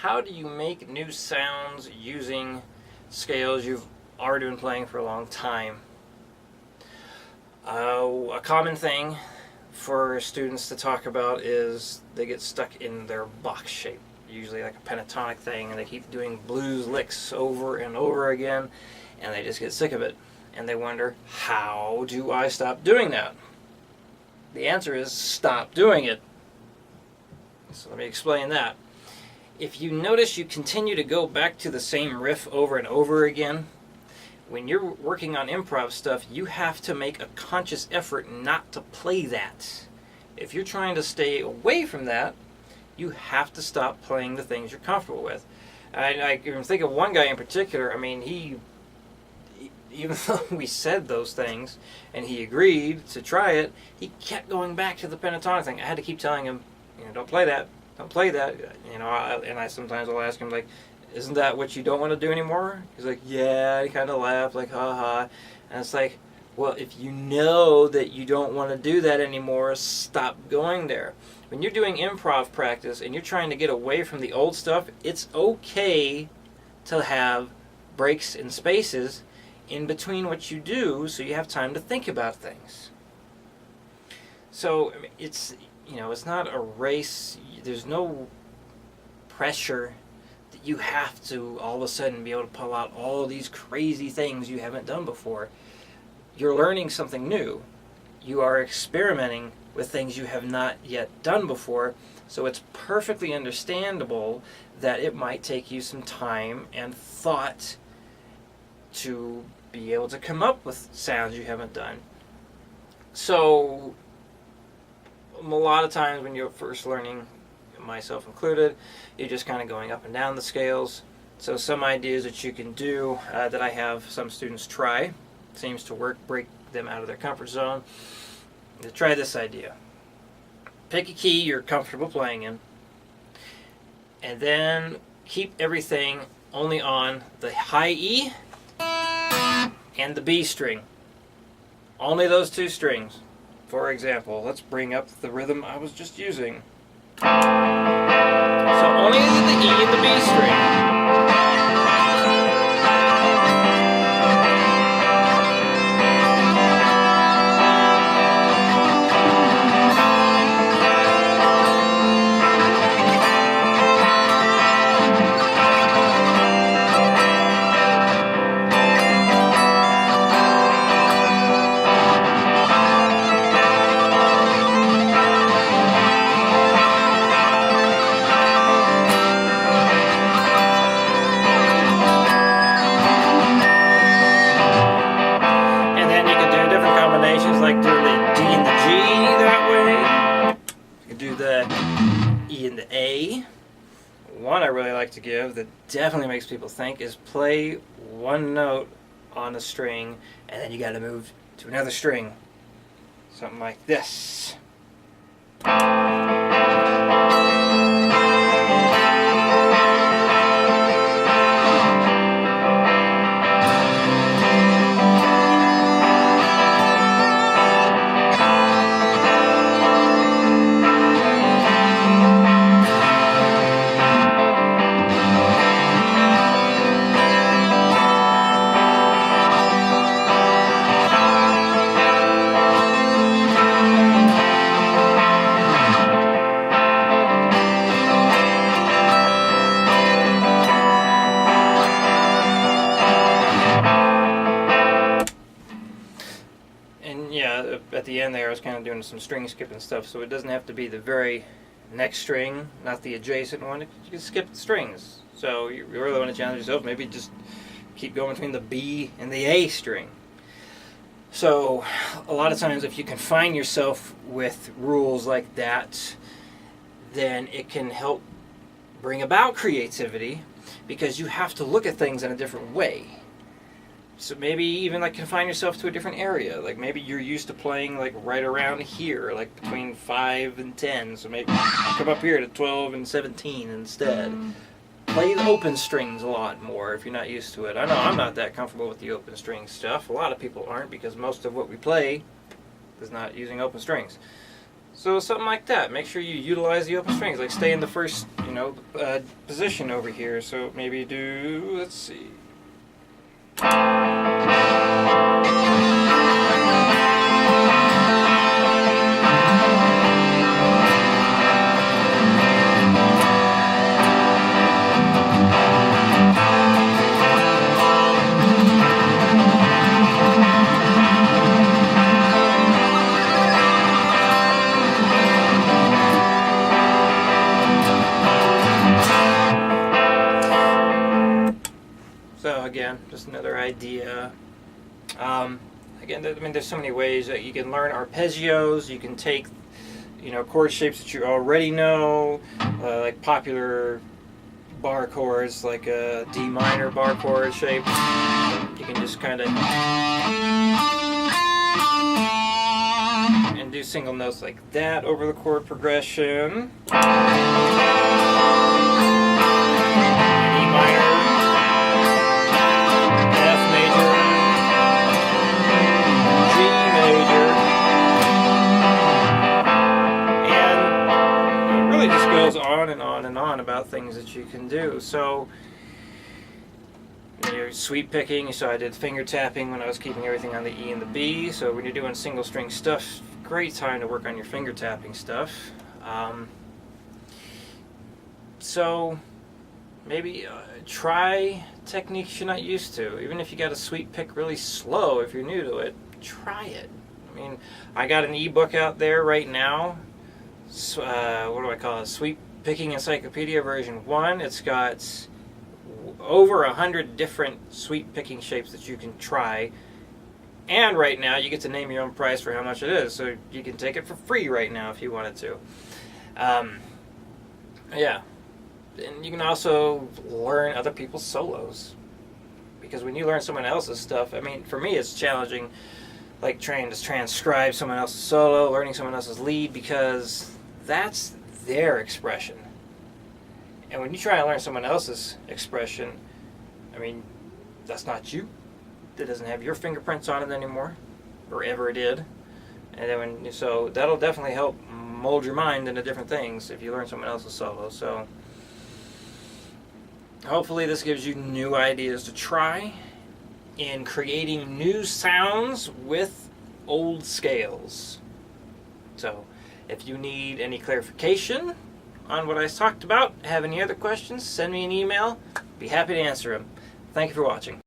how do you make new sounds using scales you've already been playing for a long time? A common thing for students to talk about is they get stuck in their box shape, usually like a pentatonic thing, and they keep doing blues licks over and over again, and they just get sick of it. And they wonder, how do I stop doing that? The answer is stop doing it. So let me explain that. If you notice you continue to go back to the same riff over and over again, when you're working on improv stuff, you have to make a conscious effort not to play that. If you're trying to stay away from that, you have to stop playing the things you're comfortable with. I can think of one guy in particular. I mean, he even though we said those things and he agreed to try it, he kept going back to the pentatonic thing. I had to keep telling him, don't play that, don't play that. And I sometimes will ask him, like, isn't that what you don't want to do anymore? He's like, yeah. He kind of laughed, like, ha ha. And it's like, well, if you know that you don't want to do that anymore, stop going there. When you're doing improv practice and you're trying to get away from the old stuff, it's okay to have breaks and spaces in between what you do, so you have time to think about things. So it's not a race. There's no pressure that you have to all of a sudden be able to pull out all of these crazy things you haven't done before. You're learning something new. You are experimenting with things you have not yet done before, so it's perfectly understandable that it might take you some time and thought to be able to come up with sounds you haven't done. So a lot of times when you're first learning, myself included, you're just kind of going up and down the scales. So some ideas that you can do that I have some students try, seems to work, break them out of their comfort zone. Try this idea. Pick a key you're comfortable playing in, and then keep everything only on the high E and the B string. Only those two strings. For example, let's bring up the rhythm I was just using. So only the E and the B string. Like doing the D and the G that way. You can do the E and the A. One I really like to give that definitely makes people think is play one note on a string and then you got to move to another string. Something like this. At the end there I was kind of doing some string skipping stuff, so it doesn't have to be the very next string, not the adjacent one. You can skip the strings. So you really want to challenge yourself, maybe just keep going between the B and the A string. So a lot of times if you confine yourself with rules like that, then it can help bring about creativity because you have to look at things in a different way. So maybe even like confine yourself to a different area. Like maybe you're used to playing like right around here, like between 5 and 10. So maybe come up here to 12 and 17 instead. Play the open strings a lot more if you're not used to it. I know I'm not that comfortable with the open string stuff. A lot of people aren't because most of what we play is not using open strings. So something like that. Make sure you utilize the open strings. Like stay in the first, position over here. So maybe do, let's see. So again, just another idea. Again, there's so many ways that you can learn arpeggios. You can take, chord shapes that you already know, like popular bar chords, like a D minor bar chord shape. You can just kind of and do single notes like that over the chord progression. E minor. Goes on and on and on about things that you can do. So you're sweep picking, so I did finger tapping when I was keeping everything on the E and the B. So when you're doing single string stuff, great time to work on your finger tapping stuff. So maybe try techniques you're not used to. Even if you got to sweep pick really slow, if you're new to it, try it. I mean, I got an ebook out there right now. What do I call it? Sweep Picking Encyclopedia version 1. It's got over 100 different sweep picking shapes that you can try. And right now you get to name your own price for how much it is. So you can take it for free right now if you wanted to. Yeah. And you can also learn other people's solos. Because when you learn someone else's stuff, I mean, for me it's challenging, like trying to transcribe someone else's solo, learning someone else's lead, because that's their expression. And when you try to learn someone else's expression, I mean, that's not you. That doesn't have your fingerprints on it anymore, or ever did. And then so that'll definitely help mold your mind into different things if you learn someone else's solo. So hopefully this gives you new ideas to try in creating new sounds with old scales. So if you need any clarification on what I talked about, have any other questions, send me an email. Be happy to answer them. Thank you for watching.